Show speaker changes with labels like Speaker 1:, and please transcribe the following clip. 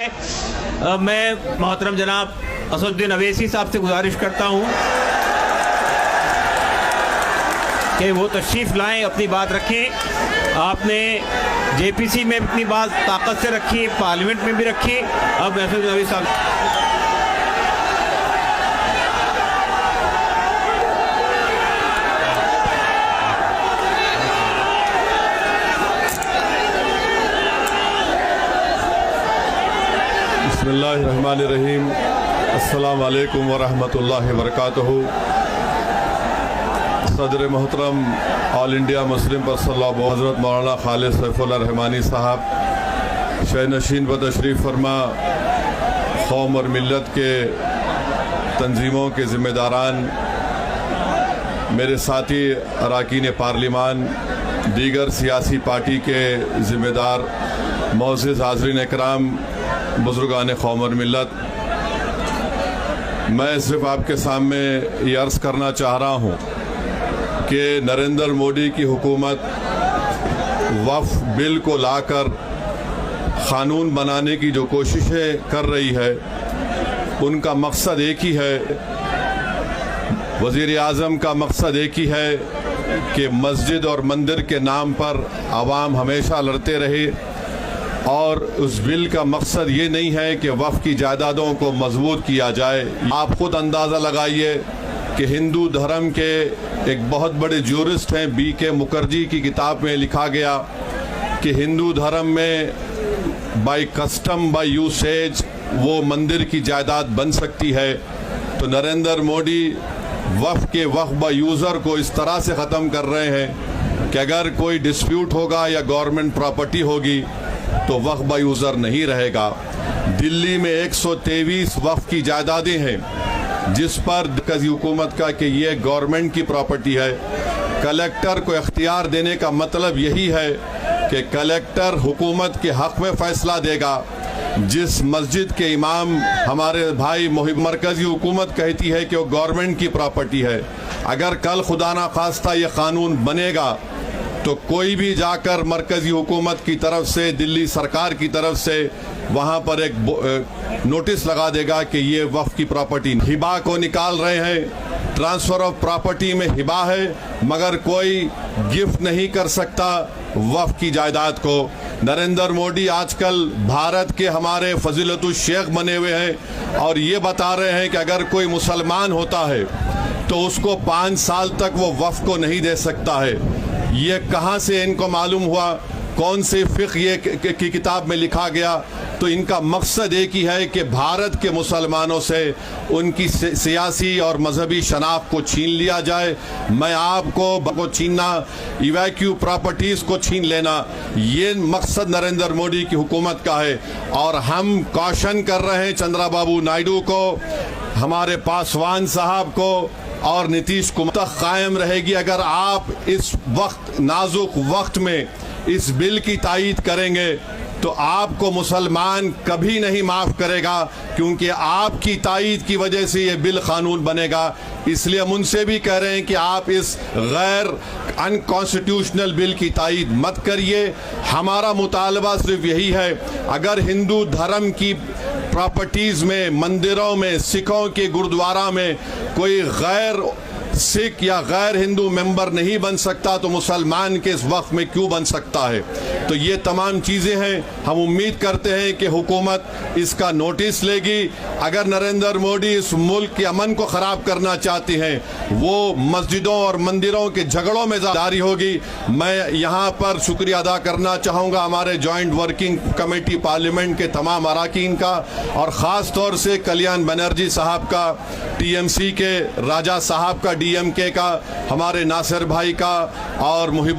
Speaker 1: मैं मोहतरम जनाब असदुद्दीन अवैसी साहब से गुजारिश करता हूँ कि वो तशरीफ़ लाएं, अपनी बात रखें। आपने जेपीसी में अपनी बात ताकत से रखी, पार्लियामेंट में भी रखी। अब असदुद्दीन अवैसी साहब
Speaker 2: बिस्मिल्लाहिर्रहमानिर्रहीम। अस्सलामु अलैकुम वरहमतुल्लाहि वबरकातुहू। सदर मोहतरम all India Muslim personal law हज़रत मौलाना खालिद सैफुल्लाह रहमानी साहब शहनशीन व तशरीफ़ फरमा, कौम और मिल्लत के तंजीमों के ज़िम्मेदारान, मेरे साथी अरकान पार्लिमान, दीगर सियासी पार्टी के ज़िम्मेदार, मोअज़्ज़िज़ हाज़रीन इकराम, बुज़ुर्गान कौम और मिल्लत, मैं सिर्फ आपके सामने ये अर्ज़ करना चाह रहा हूँ कि नरेंद्र मोदी की हुकूमत वक्फ बिल को लाकर क़ानून बनाने की जो कोशिशें कर रही है, उनका मकसद एक ही है। वज़ीर आज़म का मकसद एक ही है कि मस्जिद और मंदिर के नाम पर आवाम हमेशा लड़ते रहे, और उस बिल का मकसद ये नहीं है कि वक्फ की जायदादों को मजबूत किया जाए। आप खुद अंदाज़ा लगाइए कि हिंदू धर्म के एक बहुत बड़े ज्यूरिस्ट हैं, BK मुखर्जी की किताब में लिखा गया कि हिंदू धर्म में बाय कस्टम बाय यूसेज वो मंदिर की जायदाद बन सकती है। तो नरेंद्र मोदी वक्फ बाय यूज़र को इस तरह से ख़त्म कर रहे हैं कि अगर कोई डिस्प्यूट होगा या गवर्नमेंट प्रॉपर्टी होगी तो वक्फ बाय यूज़र नहीं रहेगा। दिल्ली में 123 वक्फ की जायदादें हैं जिस पर मरकज़ी हुकूमत का कि ये गवर्नमेंट की प्रॉपर्टी है। कलेक्टर को इख्तियार देने का मतलब यही है कि कलेक्टर हुकूमत के हक़ में फ़ैसला देगा। जिस मस्जिद के इमाम हमारे भाई मरकज़ी हुकूमत कहती है कि वो गवर्नमेंट की प्रॉपर्टी है, अगर कल खुदा ना खास्ता ये क़ानून बनेगा तो कोई भी जाकर मरकज़ी हुकूमत की तरफ से, दिल्ली सरकार की तरफ से वहाँ पर एक नोटिस लगा देगा कि ये वक्फ की प्रॉपर्टी। हिबा को निकाल रहे हैं, ट्रांसफ़र ऑफ प्रॉपर्टी में हिबा है, मगर कोई गिफ्ट नहीं कर सकता वक्फ की जायदाद को। नरेंद्र मोदी आजकल भारत के हमारे फजीलतुल शेख बने हुए हैं और ये बता रहे हैं कि अगर कोई मुसलमान होता है तो उसको 5 साल तक वो वक्फ को नहीं दे सकता है। ये कहाँ से इनको मालूम हुआ, कौन से फ़िक़्ह ये की किताब में लिखा गया? तो इनका मकसद एक ही है कि भारत के मुसलमानों से उनकी सियासी और मजहबी शनाख्त को छीन लिया जाए। मैं आपको छीनना, इवैक्यू प्रॉपर्टीज़ को छीन लेना, ये मकसद नरेंद्र मोदी की हुकूमत का है। और हम कॉशन कर रहे हैं चंद्रबाबू नायडू को, हमारे पासवान साहब को और नीतीश कुमार तक कायम रहेगी अगर आप इस वक्त नाजुक वक्त में इस बिल की तायीद करेंगे तो आपको मुसलमान कभी नहीं माफ़ करेगा, क्योंकि आपकी तायीद की वजह से ये बिल कानून बनेगा। इसलिए हम उनसे भी कह रहे हैं कि आप इस गैर अनकॉन्स्टिट्यूशनल बिल की तायीद मत करिए। हमारा मुतालबा सिर्फ यही है, अगर हिंदू धर्म की प्रॉपर्टीज़ में, मंदिरों में, सिखों के गुरुद्वारा में कोई गैर सिख या गैर हिंदू मेंबर नहीं बन सकता तो मुसलमान के इस वक्त में क्यों बन सकता है? तो ये तमाम चीज़ें हैं। हम उम्मीद करते हैं कि हुकूमत इसका नोटिस लेगी। अगर नरेंद्र मोदी इस मुल्क के अमन को ख़राब करना चाहते हैं, वो मस्जिदों और मंदिरों के झगड़ों में जारी होगी। मैं यहाँ पर शुक्रिया अदा करना चाहूँगा हमारे जॉइंट वर्किंग कमेटी पार्लियामेंट के तमाम अरकान का, और ख़ास तौर से कल्याण बनर्जी साहब का, TMC के राजा साहब का, DMK का, हमारे नासिर भाई का, और मुहिब